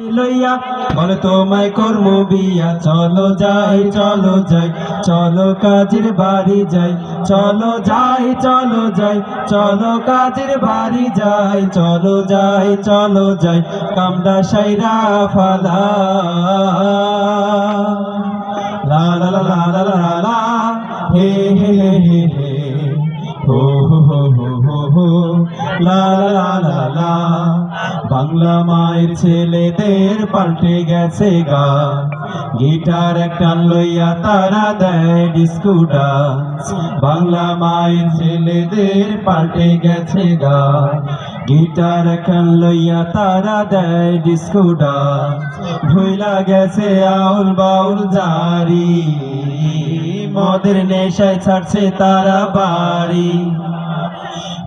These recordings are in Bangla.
লইয়া বলে তোমায় করবো বিয়া, চলো যাই চলো যাই, চলো কাজের বাড়ি যাই, চলো যাই চলো যাই, চলো কাজের বাড়ি যাই, চলো যাই চলো যাই, কামড়া সাইরা ফালা লা লা লা লা লা লা লা হে হে হে হে হে হো হো হো হো হো লা লা লা লা লা। বাংলা মায়ের ছেলেদের পাল্টে গেছে গা, গিটার একটা লইয়া তারা দেয় ডিস্কো ডান্স। বাংলা মায়ের ছেলেদের পাল্টে গেছে গা, গিটার একটা লইয়া তারা দেয় ডিস্কো ডান্স। ভুইলা গেছে আউল বাউল জারি, মদের নেশায় ছাড়ছে তারা বাড়ি।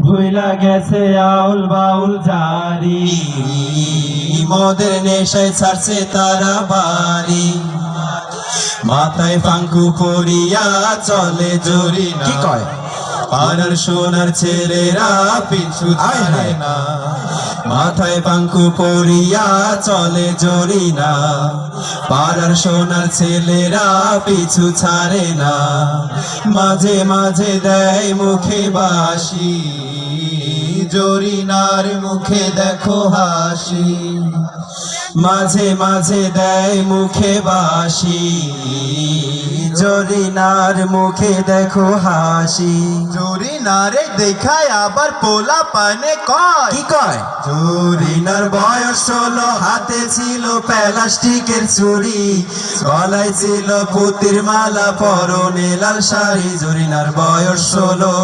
ভুইলা গেছে আউল বাউল জারি, মদের নেশায় ছাড়ছে তারা বাড়ি। মাথায় ফাঙ্কু করিয়া চলে জরি না, কি কয় পাড়ার সোনার ছেলেরা পিছু ছাড়ে না। মাথায় পাঙ্কু পরিয়া চলে জরি না, পাড়ার সোনার ছেলেরা পিছু ছাড়ে না। মাঝে মাঝে দেয় মুখে বাসি, জরিনার মুখে দেখো হাসি। মাঝে মাঝে দেয় মুখে বাসি, জরিনার মুখে দেখো হাসি। জরিনারে দেখায় আবার পোলা পানে কয়, কি কয় জরিনার বয়স 16, হাতে ছিল প্লাস্টিকের চুড়ি, গলায় ছিল পুতির মালা, পরনে লাল শাড়ি। জরিনার বয়স 16,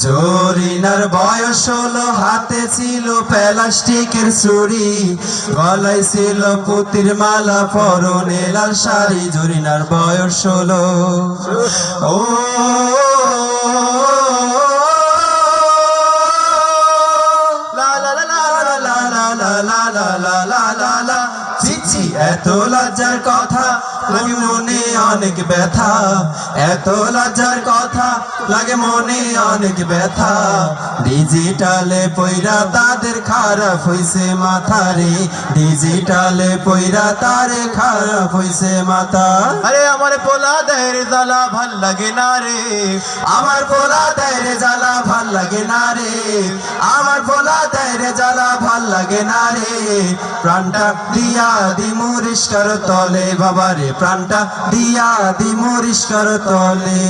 জরিনার বয়স 16, হাতে ছিল প্লাস্টিকের চুড়ি, গলায় ছিল পুতির মালা, পরনে লাল শাড়ি। জরিনার বয়স 16। ও এত লজ্জার কথা লাগে মনে অনেক ব্যথা, এত লজ্জার কথা লাগে মনে অনেক ব্যথা। ডিজিটালে পয়রা তাদের খারাপ হইছে মাথা রে, ডিজিটালে পয়রা তারে খারাপ হইছে মাথা। আরে আমার পোলা দেয় জ্বালা ভাল লাগে না রে, আমার পোলা দেয় জ্বালা ভাল লাগে না রে, আমার পোলা দেয় জ্বালা ভাল লাগে না রে। প্রাণটা দিয়া দিমু রিস্কার তলে, বাবারে প্রাণটা দিয়া দিমু রিস্কার তলে।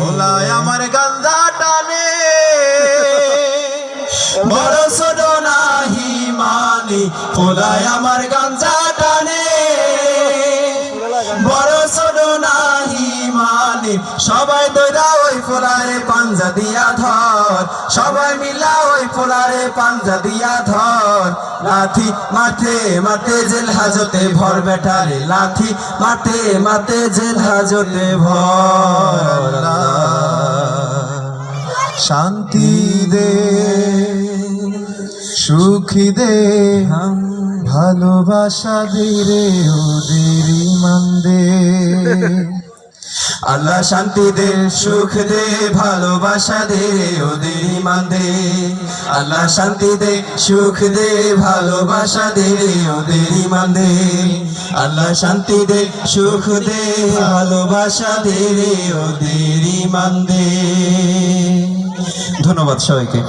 পোলায় আমার গান্দা টানে, বড় ছোট নাহি মানে, পোলায় আমার গাঞ্জা টানে, বড় ছোট নাহি মানে। সবাই দইরা ওই পোলারে পাঞ্জা দিয়া ধর, সবাই মিলা ওই পোলারে পাঞ্জা দিয়া ধর। লাথি মাঠে মাঠে জেল হাজতে ভর বেটারে, লাথি মাঠে মাঠে জেল হাজতে ভর। শান্তি দে সুখী দে ভালোবাসা দে রে ওদের ইমান দে। আল্লাহ শান্তি দে সুখ দে ভালোবাসা দে রে ওদের ইমান দে। আল্লাহ শান্তি দে সুখ দে ভালোবাসা দে রে ওদের ইমান দে। আল্লাহ শান্তি দে সুখ দে ভালোবাসা দে রে ওদের ইমান দে। ধন্যবাদ সবাইকে।